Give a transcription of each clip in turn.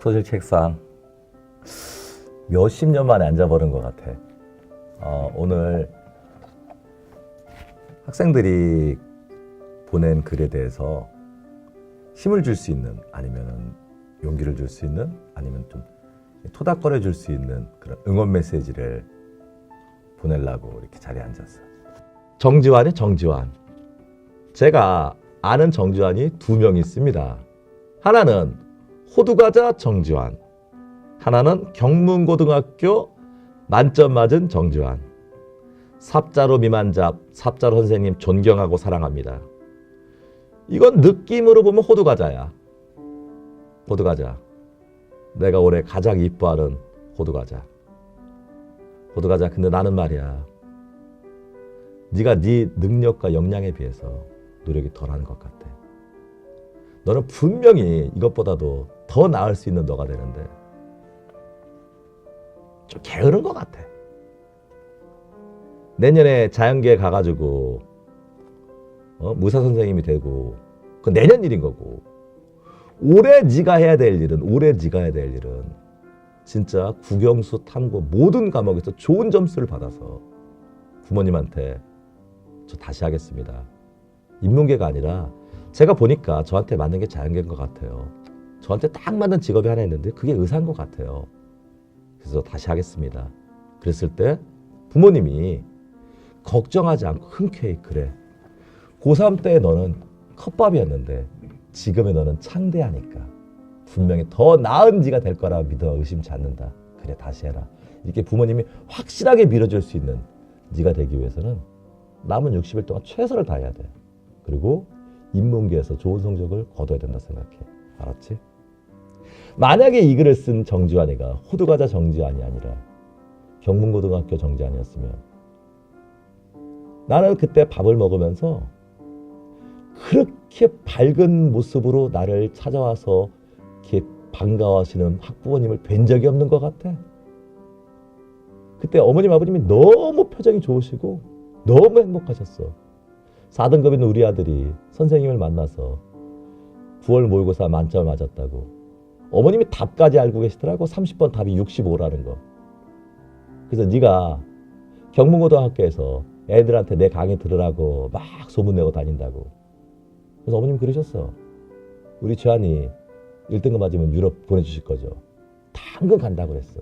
독서실 책상 몇십 년 만에 앉아버린 것 같아. 오늘 학생들이 보낸 글에 대해서 힘을 줄 수 있는, 아니면 용기를 줄 수 있는, 아니면 좀 토닥거려 줄 수 있는 그런 응원 메시지를 보내려고 이렇게 자리에 앉았어요. 정지환이 정지환. 제가 아는 정지환이 두 명 있습니다. 하나는 호두과자 정지환, 하나는 경문고등학교 만점 맞은 정지환. 삽자로 미만잡, 삽자로 선생님 존경하고 사랑합니다. 이건 느낌으로 보면 호두과자야. 호두과자. 내가 올해 가장 이뻐하는 호두과자. 호두과자. 근데 나는 말이야, 네가 네 능력과 역량에 비해서 노력이 덜한 것 같아. 너는 분명히 이것보다도 더 나을 수 있는 너가 되는데 좀 게으른 것 같아. 내년에 자연계에 가가지고 무사 선생님이 되고, 그 내년 일인 거고, 올해 네가 해야 될 일은 진짜 국영수, 탐구 모든 과목에서 좋은 점수를 받아서 부모님한테 저 다시 하겠습니다. 인문계가 아니라 제가 보니까 저한테 맞는 게 자연계인 것 같아요. 저한테 딱 맞는 직업이 하나 있는데 그게 의사인 것 같아요. 그래서 다시 하겠습니다. 그랬을 때 부모님이 걱정하지 않고 흔쾌히, 그래, 고3 때 너는 컵밥이었는데 지금의 너는 창대하니까 분명히 더 나은 네가 될 거라 믿어 의심치 않는다. 그래, 다시 해라. 이렇게 부모님이 확실하게 밀어줄 수 있는 네가 되기 위해서는 남은 60일 동안 최선을 다해야 돼. 그리고 인문계에서 좋은 성적을 거둬야 된다 생각해. 알았지? 만약에 이 글을 쓴 정지환이가 호두과자 정지환이 아니라 경문고등학교 정지환이었으면 나는 그때 밥을 먹으면서 그렇게 밝은 모습으로 나를 찾아와서 이렇게 반가워하시는 학부모님을 뵌 적이 없는 것 같아. 그때 어머님 아버님이 너무 표정이 좋으시고 너무 행복하셨어. 4등급인 우리 아들이 선생님을 만나서 9월 모의고사 만점을 맞았다고. 어머님이 답까지 알고 계시더라고. 30번 답이 65라는 거. 그래서 네가 경문고등학교에서 애들한테 내 강의 들으라고 막 소문내고 다닌다고. 그래서 어머님이 그러셨어. 우리 지환이 1등급 맞으면 유럽 보내주실 거죠. 당근 간다고 그랬어.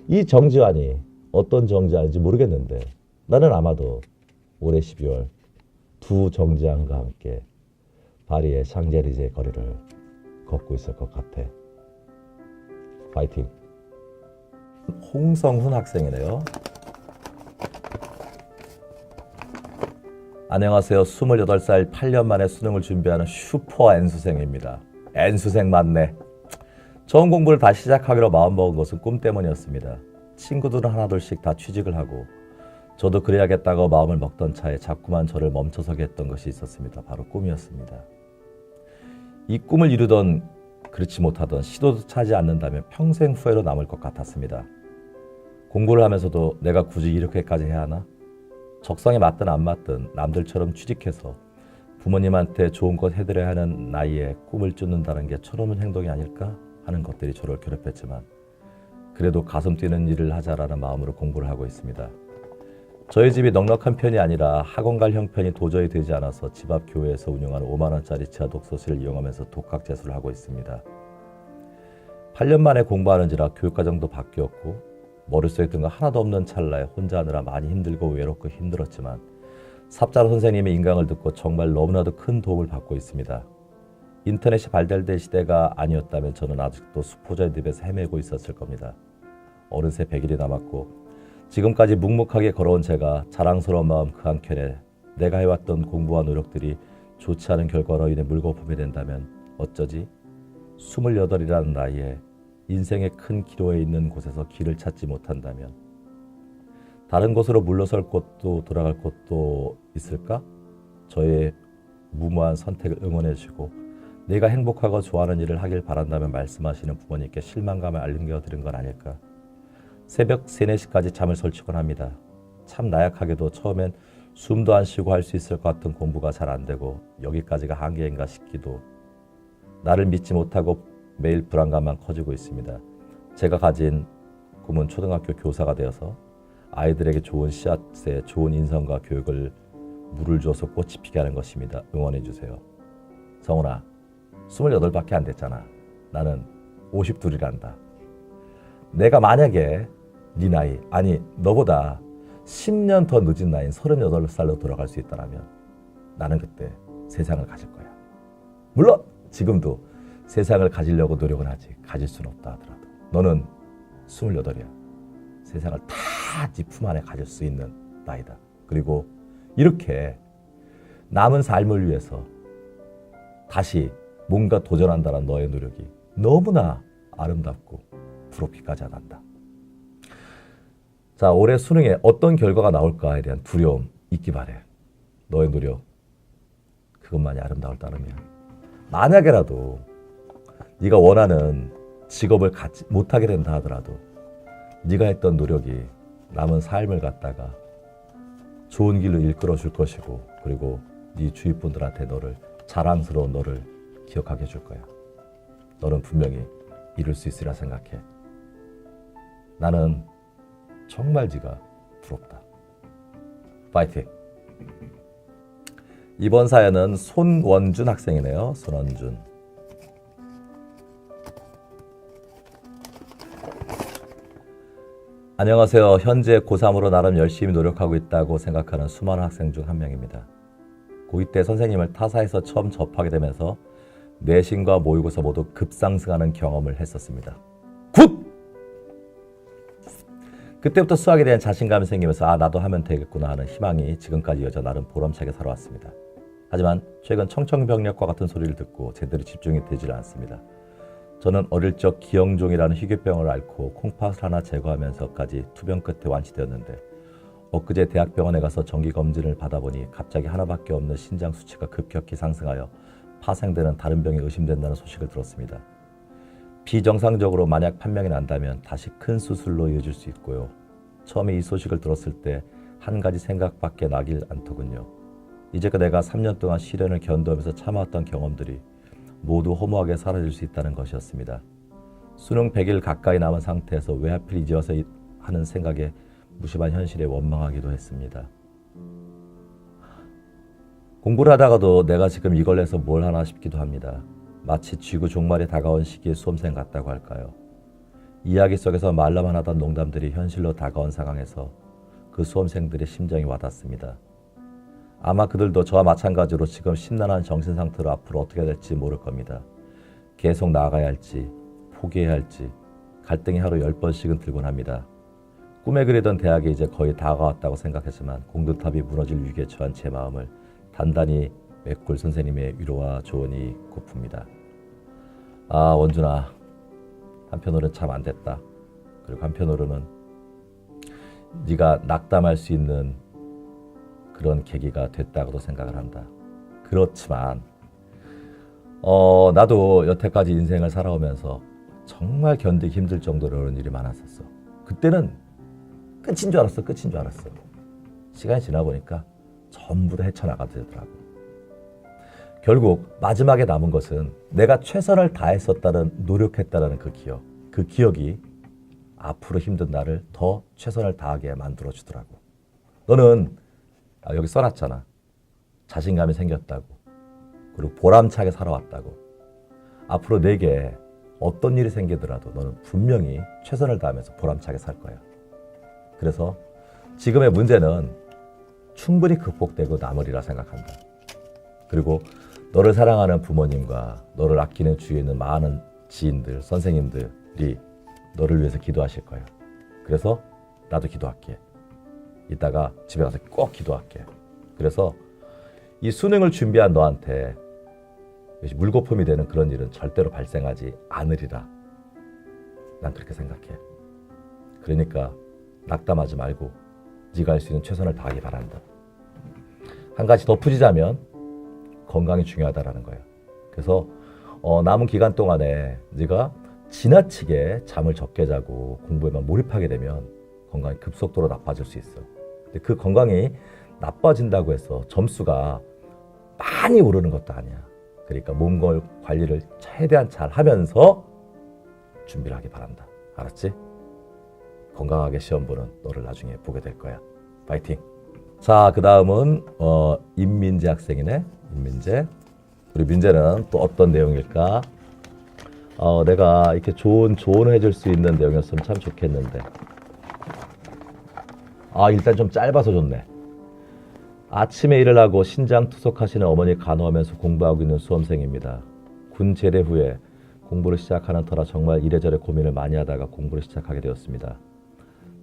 이 정지환이 어떤 정지환인지 모르겠는데 나는 아마도 올해 12월 두 정지환과 함께 파리의 샹젤리제 거리를 걷고 있을 것 같아. 파이팅. 홍성훈 학생이네요. 안녕하세요. 28살 8년 만에 수능을 준비하는 슈퍼 N수생입니다. N수생 맞네. 좋은 공부를 다시 시작하기로 마음먹은 것은 꿈 때문이었습니다. 친구들은 하나둘씩 다 취직을 하고 저도 그래야겠다고 마음을 먹던 차에 자꾸만 저를 멈춰서게 했던 것이 있었습니다. 바로 꿈이었습니다. 이 꿈을 이루던, 그렇지 못하던, 시도도 차지 않는다면 평생 후회로 남을 것 같았습니다. 공부를 하면서도 내가 굳이 이렇게까지 해야 하나? 적성에 맞든 안 맞든 남들처럼 취직해서 부모님한테 좋은 것 해드려야 하는 나이에 꿈을 쫓는다는 게 철없는 행동이 아닐까 하는 것들이 저를 괴롭혔지만 그래도 가슴 뛰는 일을 하자라는 마음으로 공부를 하고 있습니다. 저희 집이 넉넉한 편이 아니라 학원 갈 형편이 도저히 되지 않아서 집 앞 교회에서 운영하는 5만 원짜리 지하 독서실을 이용하면서 독학 재수를 하고 있습니다. 8년 만에 공부하는지라 교육과정도 바뀌었고 머릿속에 든 거 하나도 없는 찰나에 혼자 하느라 많이 힘들고 외롭고 힘들었지만 삽자로 선생님의 인강을 듣고 정말 너무나도 큰 도움을 받고 있습니다. 인터넷이 발달된 시대가 아니었다면 저는 아직도 수포자의 늪에서 헤매고 있었을 겁니다. 어느새 100일이 남았고 지금까지 묵묵하게 걸어온 제가 자랑스러운 마음 그 한켠에 내가 해왔던 공부와 노력들이 좋지 않은 결과로 인해 물거품이 된다면 어쩌지? 28이라는 나이에 인생의 큰 기로에 있는 곳에서 길을 찾지 못한다면 다른 곳으로 물러설 곳도 돌아갈 곳도 있을까? 저의 무모한 선택을 응원해 주시고 내가 행복하고 좋아하는 일을 하길 바란다면 말씀하시는 부모님께 실망감을 알려드린 건 아닐까? 새벽 3, 4시까지 잠을 설치곤 합니다. 참 나약하게도 처음엔 숨도 안 쉬고 할 수 있을 것 같은 공부가 잘 안 되고 여기까지가 한계인가 싶기도, 나를 믿지 못하고 매일 불안감만 커지고 있습니다. 제가 가진 꿈은 초등학교 교사가 되어서 아이들에게 좋은 씨앗에 좋은 인성과 교육을 물을 줘서 꽃이 피게 하는 것입니다. 응원해 주세요. 성훈아, 28밖에 안 됐잖아. 나는 52이란다. 내가 만약에 네 나이, 아니 너보다 10년 더 늦은 나이인 38살로 돌아갈 수 있다면 나는 그때 세상을 가질 거야. 물론 지금도 세상을 가지려고 노력은 하지. 가질 수는 없다 하더라도 너는 28이야. 세상을 다 네 품 안에 가질 수 있는 나이다. 그리고 이렇게 남은 삶을 위해서 다시 뭔가 도전한다는 너의 노력이 너무나 아름답고 부럽기까지 한다. 자, 올해 수능에 어떤 결과가 나올까에 대한 두려움 잊기 바래. 너의 노력 그것만이 아름다울 따르면 만약에라도 네가 원하는 직업을 갖지 못하게 된다 하더라도 네가 했던 노력이 남은 삶을 갖다가 좋은 길로 이끌어 줄 것이고 그리고 네 주위 분들한테 너를 자랑스러운 너를 기억하게 해줄 거야. 너는 분명히 이룰 수 있으리라 생각해. 나는 정말 네가 부럽다. 파이팅! 이번 사연은 손원준 학생이네요. 손원준. 안녕하세요. 현재 고3으로 나름 열심히 노력하고 있다고 생각하는 수많은 학생 중 한 명입니다. 고2 때 선생님을 타사에서 처음 접하게 되면서 내신과 모의고사 모두 급상승하는 경험을 했었습니다. 굿! 그때부터 수학에 대한 자신감이 생기면서 나도 하면 되겠구나 하는 희망이 지금까지 이어져 나름 보람차게 살아왔습니다. 하지만 최근 청천벽력과 같은 소리를 듣고 제대로 집중이 되질 않습니다. 저는 어릴 적 기형종이라는 희귀병을 앓고 콩팥을 하나 제거하면서까지 투병 끝에 완치되었는데 엊그제 대학병원에 가서 정기검진을 받아보니 갑자기 하나밖에 없는 신장 수치가 급격히 상승하여 파생되는 다른 병이 의심된다는 소식을 들었습니다. 비정상적으로 만약 판명이 난다면 다시 큰 수술로 이어질 수 있고요. 처음에 이 소식을 들었을 때 한 가지 생각밖에 나길 않더군요. 이제껏 내가 3년 동안 시련을 견뎌오면서 참아왔던 경험들이 모두 허무하게 사라질 수 있다는 것이었습니다. 수능 100일 가까이 남은 상태에서 왜 하필 이제 와서 하는 생각에 무심한 현실에 원망하기도 했습니다. 공부를 하다가도 내가 지금 이걸 해서 뭘 하나 싶기도 합니다. 마치 쥐구 종말이 다가온 시기의 수험생 같다고 할까요? 이야기 속에서 말로만 하던 농담들이 현실로 다가온 상황에서 그 수험생들의 심정이 와닿습니다. 아마 그들도 저와 마찬가지로 지금 심란한 정신 상태로 앞으로 어떻게 될지 모를 겁니다. 계속 나아가야 할지 포기해야 할지 갈등이 하루 10번씩은 들곤 합니다. 꿈에 그리던 대학이 이제 거의 다가왔다고 생각했지만 공든탑이 무너질 위기에 처한 제 마음을 단단히 메꿀 선생님의 위로와 조언이 고픕니다. 원준아, 한편으로는 참 안 됐다. 그리고 한편으로는 네가 낙담할 수 있는 그런 계기가 됐다고도 생각을 한다. 그렇지만 나도 여태까지 인생을 살아오면서 정말 견디기 힘들 정도로 어려운 일이 많았었어. 그때는 끝인 줄 알았어. 끝인 줄 알았어. 시간이 지나 보니까 전부 다 헤쳐나가더라고. 결국 마지막에 남은 것은 내가 최선을 다했었다는 노력했다는 그 기억. 그 기억이 앞으로 힘든 나를 더 최선을 다하게 만들어주더라고. 너는 여기 써놨잖아. 자신감이 생겼다고. 그리고 보람차게 살아왔다고. 앞으로 내게 어떤 일이 생기더라도 너는 분명히 최선을 다하면서 보람차게 살 거야. 그래서 지금의 문제는 충분히 극복되고 남으리라 생각한다. 그리고 너를 사랑하는 부모님과 너를 아끼는 주위에 있는 많은 지인들, 선생님들이 너를 위해서 기도하실 거야. 그래서 나도 기도할게. 이따가 집에 가서 꼭 기도할게. 그래서 이 수능을 준비한 너한테 물거품이 되는 그런 일은 절대로 발생하지 않으리라. 난 그렇게 생각해. 그러니까 낙담하지 말고 네가 할 수 있는 최선을 다하기 바란다. 한 가지 덧붙이자면 건강이 중요하다라는 거예요. 그래서 남은 기간 동안에 네가 지나치게 잠을 적게 자고 공부에만 몰입하게 되면 건강이 급속도로 나빠질 수 있어. 근데 그 건강이 나빠진다고 해서 점수가 많이 오르는 것도 아니야. 그러니까 몸 관리를 최대한 잘 하면서 준비를 하기 바란다. 알았지? 건강하게 시험 보는 너를 나중에 보게 될 거야. 파이팅. 자, 그 다음은 임민재 학생이네. 임민재. 우리 민재는 또 어떤 내용일까? 내가 이렇게 좋은 조언을 해줄 수 있는 내용이었으면 참 좋겠는데. 일단 좀 짧아서 좋네. 아침에 일을 하고 신장 투석하시는 어머니 간호하면서 공부하고 있는 수험생입니다. 군 제대 후에 공부를 시작하는 터라 정말 이래저래 고민을 많이 하다가 공부를 시작하게 되었습니다.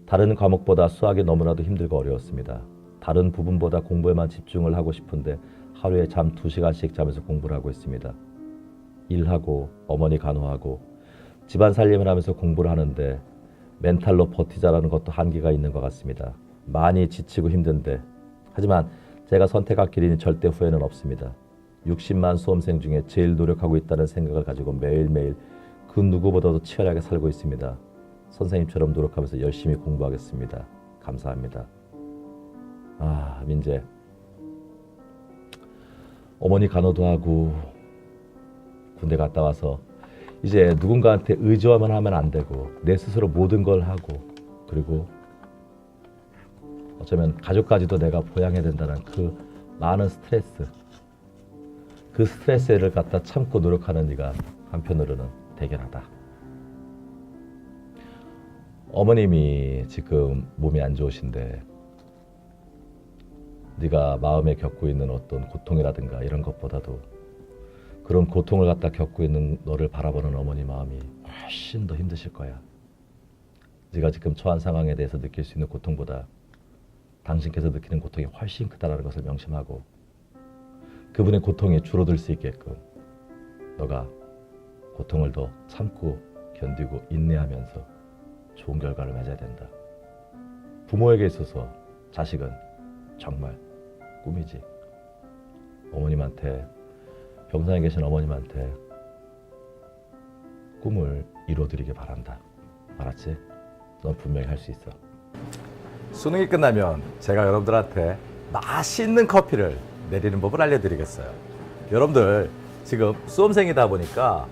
다른 과목보다 수학이 너무나도 힘들고 어려웠습니다. 다른 부분보다 공부에만 집중을 하고 싶은데 하루에 잠 2시간씩 자면서 공부를 하고 있습니다. 일하고 어머니 간호하고 집안 살림을 하면서 공부를 하는데 멘탈로 버티자라는 것도 한계가 있는 것 같습니다. 많이 지치고 힘든데 하지만 제가 선택할 길이니 절대 후회는 없습니다. 60만 수험생 중에 제일 노력하고 있다는 생각을 가지고 매일매일 그 누구보다도 치열하게 살고 있습니다. 선생님처럼 노력하면서 열심히 공부하겠습니다. 감사합니다. 민재. 어머니 간호도 하고 군대 갔다 와서 이제 누군가한테 의지만 하면 안 되고 내 스스로 모든 걸 하고 그리고 어쩌면 가족까지도 내가 보양해야 된다는 그 많은 스트레스, 그 스트레스를 갖다 참고 노력하는 네가 한편으로는 대견하다. 어머님이 지금 몸이 안 좋으신데 네가 마음에 겪고 있는 어떤 고통이라든가 이런 것보다도 그런 고통을 갖다 겪고 있는 너를 바라보는 어머니 마음이 훨씬 더 힘드실 거야. 네가 지금 처한 상황에 대해서 느낄 수 있는 고통보다 당신께서 느끼는 고통이 훨씬 크다는 것을 명심하고 그분의 고통이 줄어들 수 있게끔 너가 고통을 더 참고 견디고 인내하면서 좋은 결과를 맺어야 된다. 부모에게 있어서 자식은 정말 꿈이지. 어머님한테 병상에 계신 어머님한테 꿈을 이뤄드리길 바란다. 알았지? 넌 분명히 할 수 있어. 수능이 끝나면 제가 여러분들한테 맛있는 커피를 내리는 법을 알려드리겠어요. 여러분들 지금 수험생이다 보니까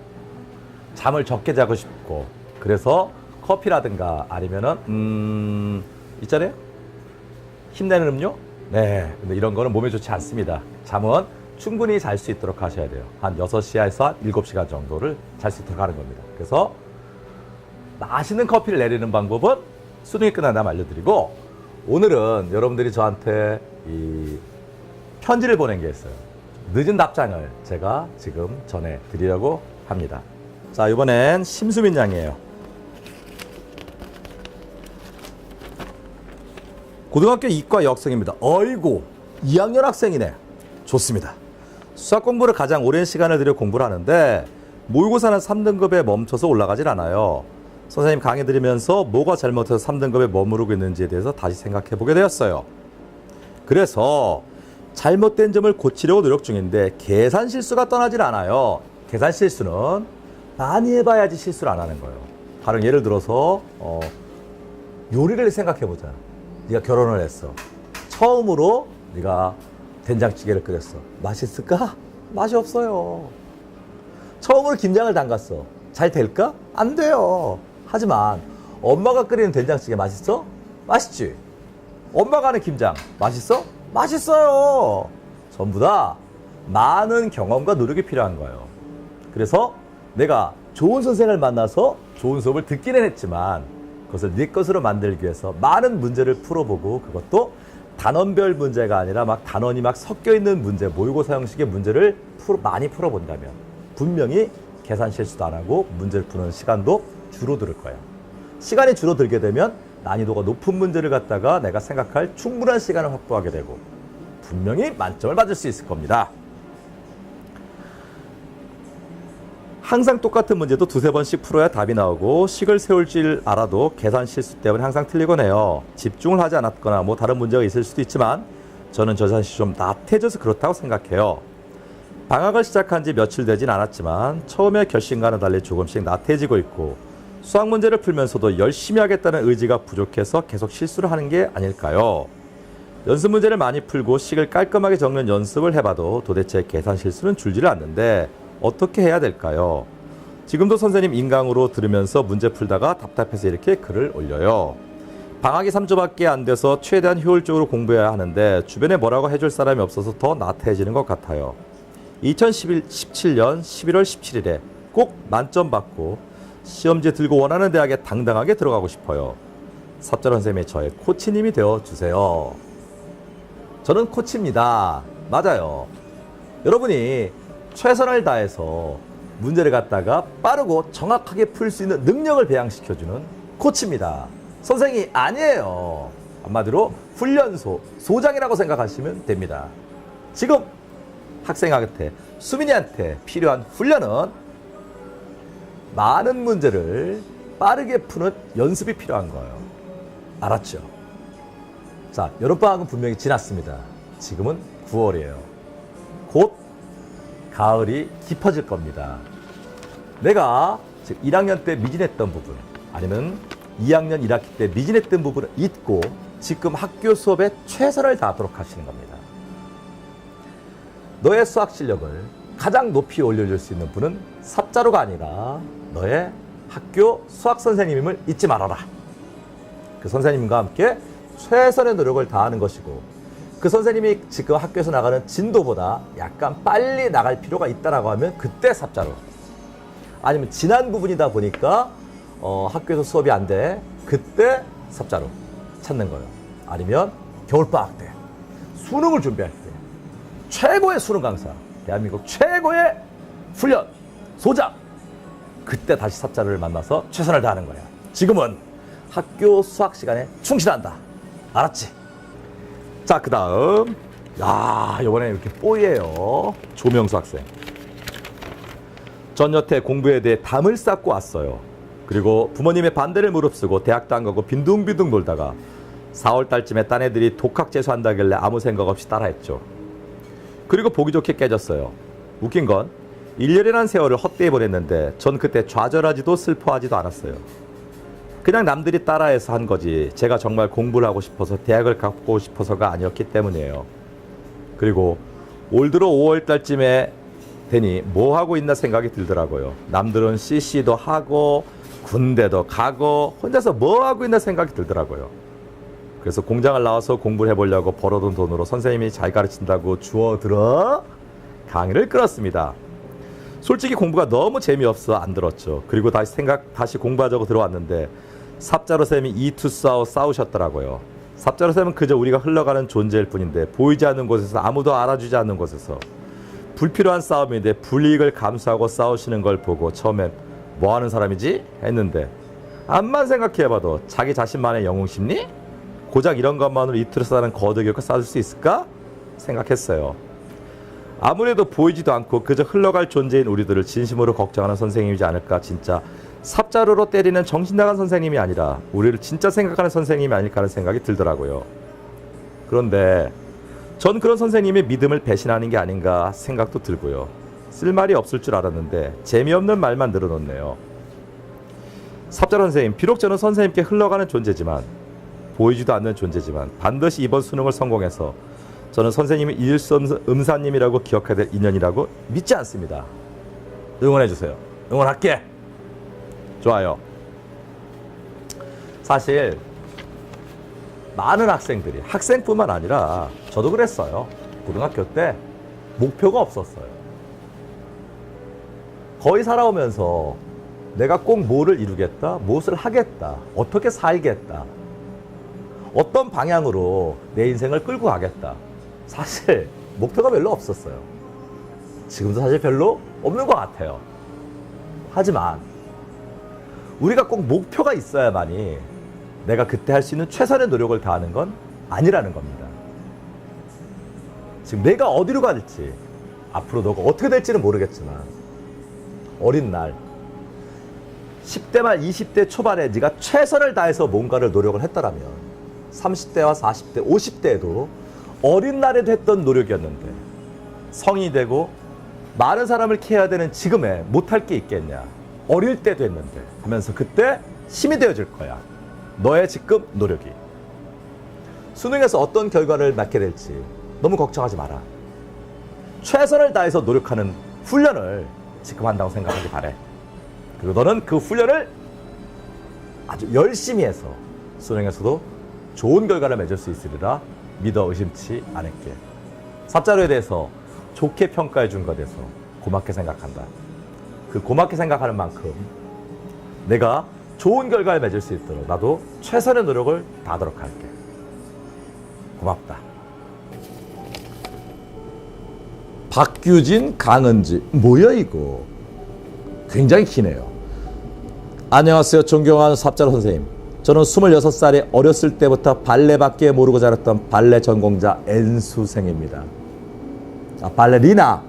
잠을 적게 자고 싶고 그래서 커피라든가 아니면은 있잖아요? 힘내는 음료? 네, 근데 이런 거는 몸에 좋지 않습니다. 잠은 충분히 잘 수 있도록 하셔야 돼요. 한 6시에서 한 7시간 정도를 잘 수 있도록 하는 겁니다. 그래서 맛있는 커피를 내리는 방법은 수능이 끝난 다음 알려드리고 오늘은 여러분들이 저한테 이 편지를 보낸 게 있어요. 늦은 답장을 제가 지금 전해드리려고 합니다. 자, 이번엔 심수민 양이에요. 고등학교 이과 여학생입니다. 어이고 2학년 학생이네. 좋습니다. 수학 공부를 가장 오랜 시간을 들여 공부를 하는데 모의고사는 3등급에 멈춰서 올라가질 않아요. 선생님 강의 들으면서 뭐가 잘못해서 3등급에 머무르고 있는지에 대해서 다시 생각해 보게 되었어요. 그래서 잘못된 점을 고치려고 노력 중인데 계산 실수가 떠나질 않아요. 계산 실수는 많이 해봐야지 실수를 안 하는 거예요. 다른 예를 들어서 요리를 생각해 보자. 네가 결혼을 했어. 처음으로 네가 된장찌개를 끓였어. 맛있을까? 맛이 없어요. 처음으로 김장을 담갔어. 잘 될까? 안 돼요. 하지만 엄마가 끓이는 된장찌개 맛있어? 맛있지? 엄마가 하는 김장 맛있어? 맛있어요. 전부 다 많은 경험과 노력이 필요한 거예요. 그래서 내가 좋은 선생을 만나서 좋은 수업을 듣기는 했지만 그것을 네 것으로 만들기 위해서 많은 문제를 풀어보고 그것도 단원별 문제가 아니라 막 단원이 막 섞여 있는 문제, 모의고사 형식의 문제를 많이 풀어본다면 분명히 계산 실수도 안 하고 문제를 푸는 시간도 줄어들 거예요. 시간이 줄어들게 되면 난이도가 높은 문제를 갖다가 내가 생각할 충분한 시간을 확보하게 되고 분명히 만점을 받을 수 있을 겁니다. 항상 똑같은 문제도 두세 번씩 풀어야 답이 나오고 식을 세울 줄 알아도 계산 실수 때문에 항상 틀리곤 해요. 집중을 하지 않았거나 뭐 다른 문제가 있을 수도 있지만 저는 저 자신이 좀 나태해져서 그렇다고 생각해요. 방학을 시작한 지 며칠 되진 않았지만 처음에 결심과는 달리 조금씩 나태해지고 있고 수학 문제를 풀면서도 열심히 하겠다는 의지가 부족해서 계속 실수를 하는 게 아닐까요? 연습 문제를 많이 풀고 식을 깔끔하게 적는 연습을 해봐도 도대체 계산 실수는 줄지를 않는데 어떻게 해야 될까요? 지금도 선생님 인강으로 들으면서 문제 풀다가 답답해서 이렇게 글을 올려요. 방학이 3주밖에 안 돼서 최대한 효율적으로 공부해야 하는데 주변에 뭐라고 해줄 사람이 없어서 더 나태해지는 것 같아요. 2017년 11월 17일에 꼭 만점 받고 시험지 들고 원하는 대학에 당당하게 들어가고 싶어요. 삽자로 선생님이 저의 코치님이 되어주세요. 저는 코치입니다. 맞아요. 여러분이 최선을 다해서 문제를 갖다가 빠르고 정확하게 풀 수 있는 능력을 배양시켜주는 코치입니다. 선생이 아니에요. 한마디로 훈련소, 소장이라고 생각하시면 됩니다. 지금 학생한테, 수민이한테 필요한 훈련은 많은 문제를 빠르게 푸는 연습이 필요한 거예요. 알았죠? 자, 여름방학은 분명히 지났습니다. 지금은 9월이에요. 곧 가을이 깊어질 겁니다. 내가 1학년 때 미진했던 부분, 아니면 2학년 1학기 때 미진했던 부분을 잊고 지금 학교 수업에 최선을 다하도록 하시는 겁니다. 너의 수학 실력을 가장 높이 올려줄 수 있는 분은 삽자루가 아니라 너의 학교 수학 선생님임을 잊지 말아라. 그 선생님과 함께 최선의 노력을 다하는 것이고, 그 선생님이 지금 학교에서 나가는 진도보다 약간 빨리 나갈 필요가 있다라고 하면 그때 삽자루. 아니면 지난 부분이다 보니까 학교에서 수업이 안 돼. 그때 삽자루 찾는 거예요. 아니면 겨울방학 때 수능을 준비할 때 최고의 수능 강사, 대한민국 최고의 훈련 소장, 그때 다시 삽자루를 만나서 최선을 다하는 거야. 지금은 학교 수학 시간에 충실한다. 알았지? 자, 그 다음, 야, 이번에 이렇게 뽀이에요. 조명수 학생. 전 여태 공부에 대해 담을 쌓고 왔어요. 그리고 부모님의 반대를 무릅쓰고 대학도 안 가고 빈둥빈둥 놀다가 4월 달쯤에 딴 애들이 독학 재수한다길래 아무 생각 없이 따라했죠. 그리고 보기 좋게 깨졌어요. 웃긴 건 1년이라는 세월을 헛되이 보냈는데 전 그때 좌절하지도 슬퍼하지도 않았어요. 그냥 남들이 따라해서 한 거지 제가 정말 공부를 하고 싶어서 대학을 가고 싶어서가 아니었기 때문이에요. 그리고 올 들어 5월 달쯤에 되니 뭐 하고 있나 생각이 들더라고요. 남들은 CC도 하고 군대도 가고 혼자서 뭐 하고 있나 생각이 들더라고요. 그래서 공장을 나와서 공부를 해보려고 벌어둔 돈으로 선생님이 잘 가르친다고 주워들어 강의를 끊었습니다. 솔직히 공부가 너무 재미없어 안 들었죠. 그리고 다시 공부하자고 들어왔는데 삽자루 쌤이 싸우셨더라고요. 삽자루 쌤은 그저 우리가 흘러가는 존재일 뿐인데 보이지 않는 곳에서 아무도 알아주지 않는 곳에서 불필요한 싸움인데 불이익을 감수하고 싸우시는 걸 보고 처음엔 뭐 하는 사람이지? 했는데 암만 생각해봐도 자기 자신만의 영웅심리? 고작 이런 것만으로 이틀을 사는 거덕이고 쌓을 수 있을까? 생각했어요. 아무래도 보이지도 않고 그저 흘러갈 존재인 우리들을 진심으로 걱정하는 선생님이지 않을까. 진짜 삽자루로 때리는 정신나간 선생님이 아니라 우리를 진짜 생각하는 선생님이 아닐까 하는 생각이 들더라고요. 그런데 전 그런 선생님의 믿음을 배신하는 게 아닌가 생각도 들고요. 쓸 말이 없을 줄 알았는데 재미없는 말만 늘어놓네요. 삽자루 선생님, 비록 저는 선생님께 흘러가는 존재지만, 보이지도 않는 존재지만 반드시 이번 수능을 성공해서 저는 선생님이 잊을 수 없는 음사님이라고 기억해야 될 인연이라고 믿지 않습니다. 응원해주세요. 응원할게. 좋아요. 사실 많은 학생들이, 학생뿐만 아니라 저도 그랬어요. 고등학교 때 목표가 없었어요. 거의 살아오면서 내가 꼭 뭐를 이루겠다, 무엇을 하겠다, 어떻게 살겠다, 어떤 방향으로 내 인생을 끌고 가겠다. 사실 목표가 별로 없었어요. 지금도 사실 별로 없는 것 같아요. 하지만 우리가 꼭 목표가 있어야만이 내가 그때 할 수 있는 최선의 노력을 다하는 건 아니라는 겁니다. 지금 내가 어디로 갈지, 앞으로 너가 어떻게 될지는 모르겠지만 어린 날 10대 말 20대 초반에 네가 최선을 다해서 뭔가를 노력을 했더라면 30대와 40대, 50대에도 어린 날에도 했던 노력이었는데 성인이 되고 많은 사람을 케어해야 되는 지금에 못할 게 있겠냐. 어릴 때도 했는데 하면서 그때 힘이 되어줄 거야. 너의 지금 노력이. 수능에서 어떤 결과를 낳게 될지 너무 걱정하지 마라. 최선을 다해서 노력하는 훈련을 지금 한다고 생각하기 바래. 그리고 너는 그 훈련을 아주 열심히 해서 수능에서도 좋은 결과를 맺을 수 있으리라 믿어 의심치 않을게. 삽자루에 대해서 좋게 평가해 준 것에 대해서 고맙게 생각한다. 그 고맙게 생각하는 만큼 내가 좋은 결과를 맺을 수 있도록 나도 최선의 노력을 다하도록 할게. 고맙다. 박규진, 강은지. 뭐야 이거? 굉장히 기네요. 안녕하세요. 존경하는 삽자루 선생님. 저는 26살에 어렸을 때부터 발레밖에 모르고 자랐던 발레 전공자 N수생입니다. 발레리나.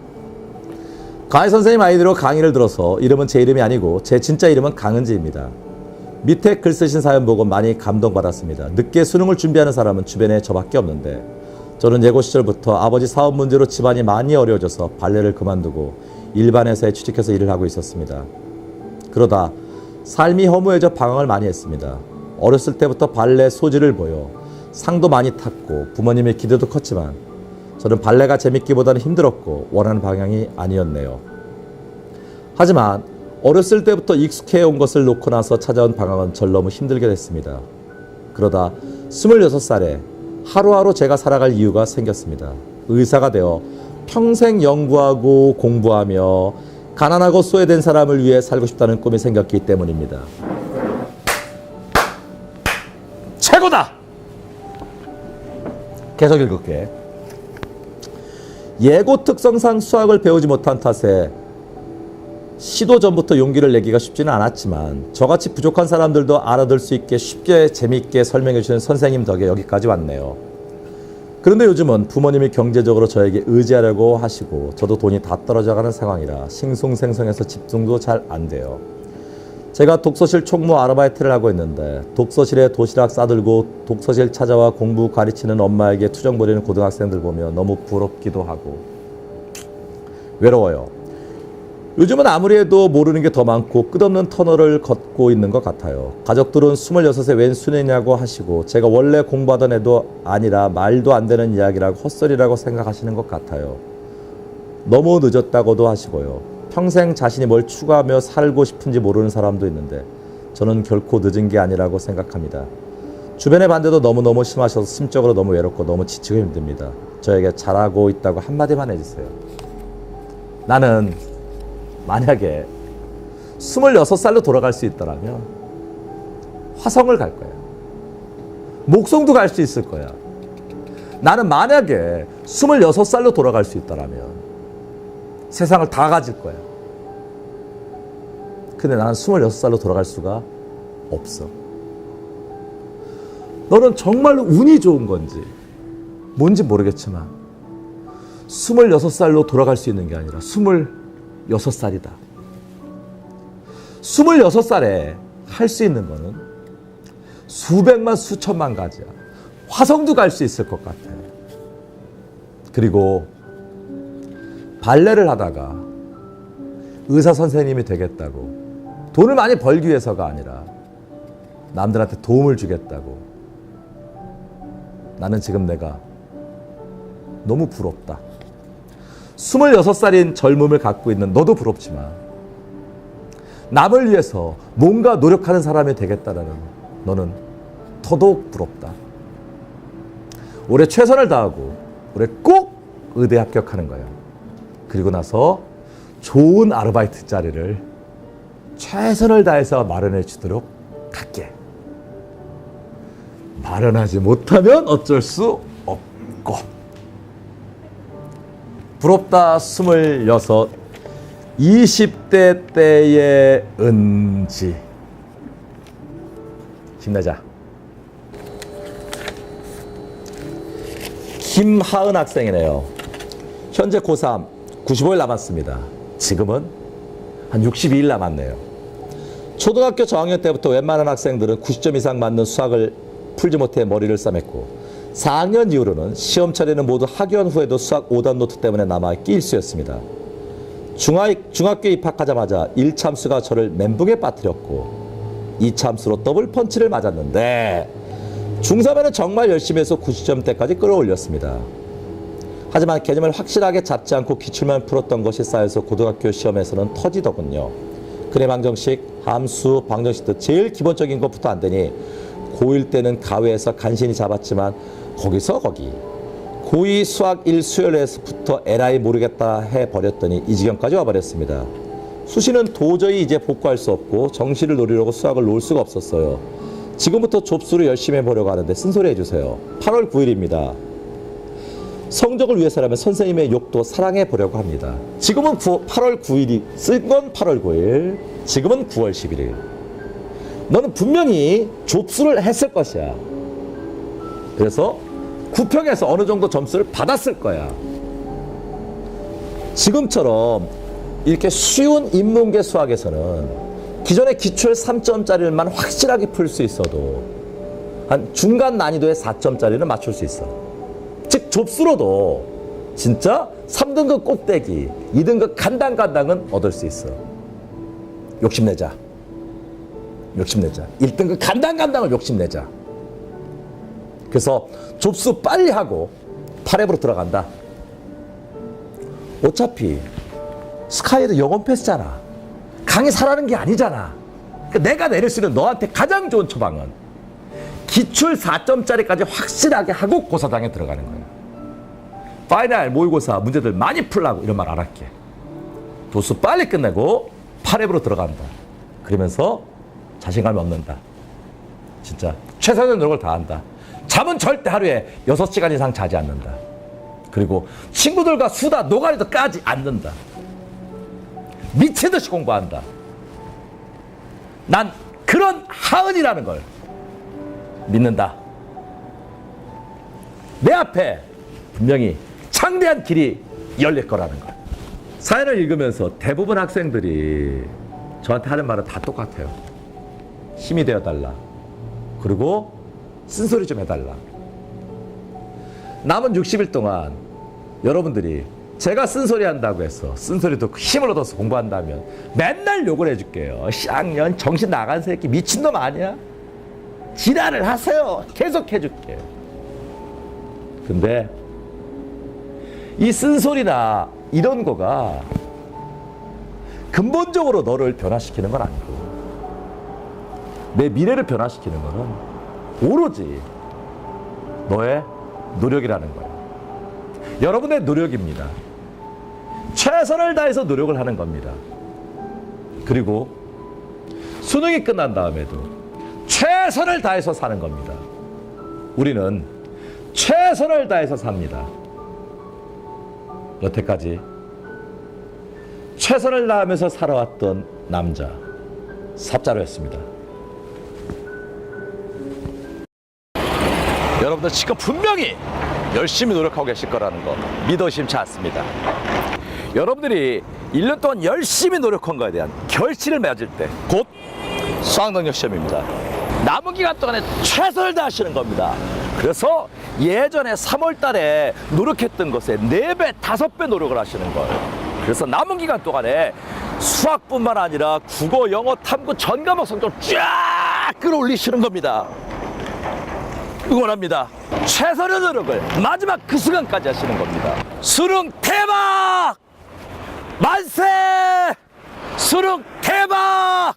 강의 선생님 아이디로 강의를 들어서 이름은 제 이름이 아니고 제 진짜 이름은 강은지입니다. 밑에 글 쓰신 사연 보고 많이 감동받았습니다. 늦게 수능을 준비하는 사람은 주변에 저밖에 없는데 저는 예고 시절부터 아버지 사업 문제로 집안이 많이 어려워져서 발레를 그만두고 일반 회사에 취직해서 일을 하고 있었습니다. 그러다 삶이 허무해져 방황을 많이 했습니다. 어렸을 때부터 발레 소질을 보여 상도 많이 탔고 부모님의 기대도 컸지만 저는 발레가 재밌기보다는 힘들었고 원하는 방향이 아니었네요. 하지만 어렸을 때부터 익숙해온 것을 놓고 나서 찾아온 방황은 절 너무 힘들게 됐습니다. 그러다 26살에 하루하루 제가 살아갈 이유가 생겼습니다. 의사가 되어 평생 연구하고 공부하며 가난하고 소외된 사람을 위해 살고 싶다는 꿈이 생겼기 때문입니다. 최고다! 계속 읽을게. 예고 특성상 수학을 배우지 못한 탓에 시도 전부터 용기를 내기가 쉽지는 않았지만 저같이 부족한 사람들도 알아들 수 있게 쉽게 재미있게 설명해 주시는 선생님 덕에 여기까지 왔네요. 그런데 요즘은 부모님이 경제적으로 저에게 의지하려고 하시고 저도 돈이 다 떨어져가는 상황이라 싱숭생숭해서 집중도 잘 안 돼요. 제가 독서실 총무 아르바이트를 하고 있는데 독서실에 도시락 싸들고 독서실 찾아와 공부 가르치는 엄마에게 투정 부리는 고등학생들 보며 너무 부럽기도 하고 외로워요. 요즘은 아무리 해도 모르는 게 더 많고 끝없는 터널을 걷고 있는 것 같아요. 가족들은 26에 웬 수뇌냐고 하시고 제가 원래 공부하던 애도 아니라 말도 안 되는 이야기라고 헛소리라고 생각하시는 것 같아요. 너무 늦었다고도 하시고요. 평생 자신이 뭘 추구하며 살고 싶은지 모르는 사람도 있는데 저는 결코 늦은 게 아니라고 생각합니다. 주변의 반대도 너무너무 심하셔서 심적으로 너무 외롭고 너무 지치고 힘듭니다. 저에게 잘하고 있다고 한마디만 해주세요. 나는 만약에 26살로 돌아갈 수 있다면 화성을 갈 거야. 목성도 갈 수 있을 거야. 나는 만약에 26살로 돌아갈 수 있다면 세상을 다 가질 거야. 근데 나는 26살로 돌아갈 수가 없어. 너는 정말로 운이 좋은 건지 뭔지 모르겠지만 26살로 돌아갈 수 있는 게 아니라 26살이다. 26살에 할 수 있는 거는 수백만 수천만 가지야. 화성도 갈 수 있을 것 같아. 그리고 발레를 하다가 의사 선생님이 되겠다고 돈을 많이 벌기 위해서가 아니라 남들한테 도움을 주겠다고. 나는 지금 내가 너무 부럽다. 26살인 젊음을 갖고 있는 너도 부럽지만 남을 위해서 뭔가 노력하는 사람이 되겠다는 너는 더더욱 부럽다. 올해 최선을 다하고 올해 꼭 의대 합격하는 거야. 그리고 나서 좋은 아르바이트 자리를 최선을 다해서 마련해 주도록 할게. 마련하지 못하면 어쩔 수 없고. 부럽다 26, 20대 때의 은지. 힘내자. 김하은 학생이네요. 현재 고3, 95일 남았습니다. 지금은 한 62일 남았네요. 초등학교 저학년 때부터 웬만한 학생들은 90점 이상 맞는 수학을 풀지 못해 머리를 싸맸고 4학년 이후로는 시험 처리는 모두 학연 후에도 수학 5단 노트 때문에 남아 끼일수였습니다. 중학교에 입학하자마자 1참수가 저를 멘붕에 빠뜨렸고 2참수로 더블 펀치를 맞았는데 중3에는 정말 열심히 해서 90점대까지 끌어올렸습니다. 하지만 개념을 확실하게 잡지 않고 기출만 풀었던 것이 쌓여서 고등학교 시험에서는 터지더군요. 근해 방정식, 함수, 방정식 등 제일 기본적인 것부터 안 되니 고1 때는 가외에서 간신히 잡았지만 거기서 거기 고2 수학 1 수열에서부터 에라이 모르겠다 해버렸더니 이 지경까지 와버렸습니다. 수시는 도저히 이제 복구할 수 없고 정시를 노리려고 수학을 놓을 수가 없었어요. 지금부터 좁수를 열심히 해보려고 하는데 쓴소리 해주세요. 8월 9일입니다. 성적을 위해서라면 선생님의 욕도 사랑해보려고 합니다. 지금은 8월 9일이 쓴 건 8월 9일, 지금은 9월 11일. 너는 분명히 좁수를 했을 것이야. 그래서 구평에서 어느 정도 점수를 받았을 거야. 지금처럼 이렇게 쉬운 인문계 수학에서는 기존의 기출 3점짜리만 확실하게 풀 수 있어도 한 중간 난이도의 4점짜리는 맞출 수 있어. 즉 좁수로도 진짜 3등급 꼭대기, 2등급 간당간당은 얻을 수 있어. 욕심내자. 1등급 간당간당을 욕심내자. 그래서 좁수 빨리 하고 8앱으로 들어간다. 어차피 스카이도 영원 패스잖아. 강의 사라는 게 아니잖아. 그러니까 내가 내릴 수 있는 너한테 가장 좋은 처방은 기출 4점짜리까지 확실하게 하고 고사장에 들어가는 거야. 파이널 모의고사 문제들 많이 풀라고 이런 말 안 할게. 도수 빨리 끝내고 8앱으로 들어간다. 그러면서 자신감이 얻는다. 진짜 최선의 노력을 다한다. 잠은 절대 하루에 6시간 이상 자지 않는다. 그리고 친구들과 수다 노가리도 까지 않는다. 미치듯이 공부한다. 난 그런 하은이라는 걸 믿는다. 내 앞에 분명히 창대한 길이 열릴 거라는 걸. 사연을 읽으면서 대부분 학생들이 저한테 하는 말은 다 똑같아요. 힘이 되어달라. 그리고 쓴소리 좀 해달라. 남은 60일 동안 여러분들이 제가 쓴소리 한다고 해서 쓴소리 듣고 힘을 얻어서 공부한다면 맨날 욕을 해줄게요. 쌍년 정신 나간 새끼 미친놈 아니야? 지랄을 하세요. 계속 해줄게. 근데 이 쓴소리나 이런 거가 근본적으로 너를 변화시키는 건 아니고 내 미래를 변화시키는 거는 오로지 너의 노력이라는 거예요. 여러분의 노력입니다. 최선을 다해서 노력을 하는 겁니다. 그리고 수능이 끝난 다음에도 최선을 다해서 사는 겁니다. 우리는 최선을 다해서 삽니다. 여태까지 최선을 다하면서 살아왔던 남자 삽자루였습니다. 여러분들 지금 분명히 열심히 노력하고 계실 거라는 거 믿어 의심치 않습니다. 여러분들이 1년 동안 열심히 노력한 거에 대한 결실을 맺을 때 곧 수학능력 시험입니다. 남은 기간 동안에 최선을 다하시는 겁니다. 그래서 예전에 3월 달에 노력했던 것에 4배, 5배 노력을 하시는 거예요. 그래서 남은 기간 동안에 수학뿐만 아니라 국어, 영어, 탐구 전 과목 성적을 쫙 끌어올리시는 겁니다. 응원합니다. 최선의 노력을 마지막 그 순간까지 하시는 겁니다. 수능 대박! 만세! 수능 대박!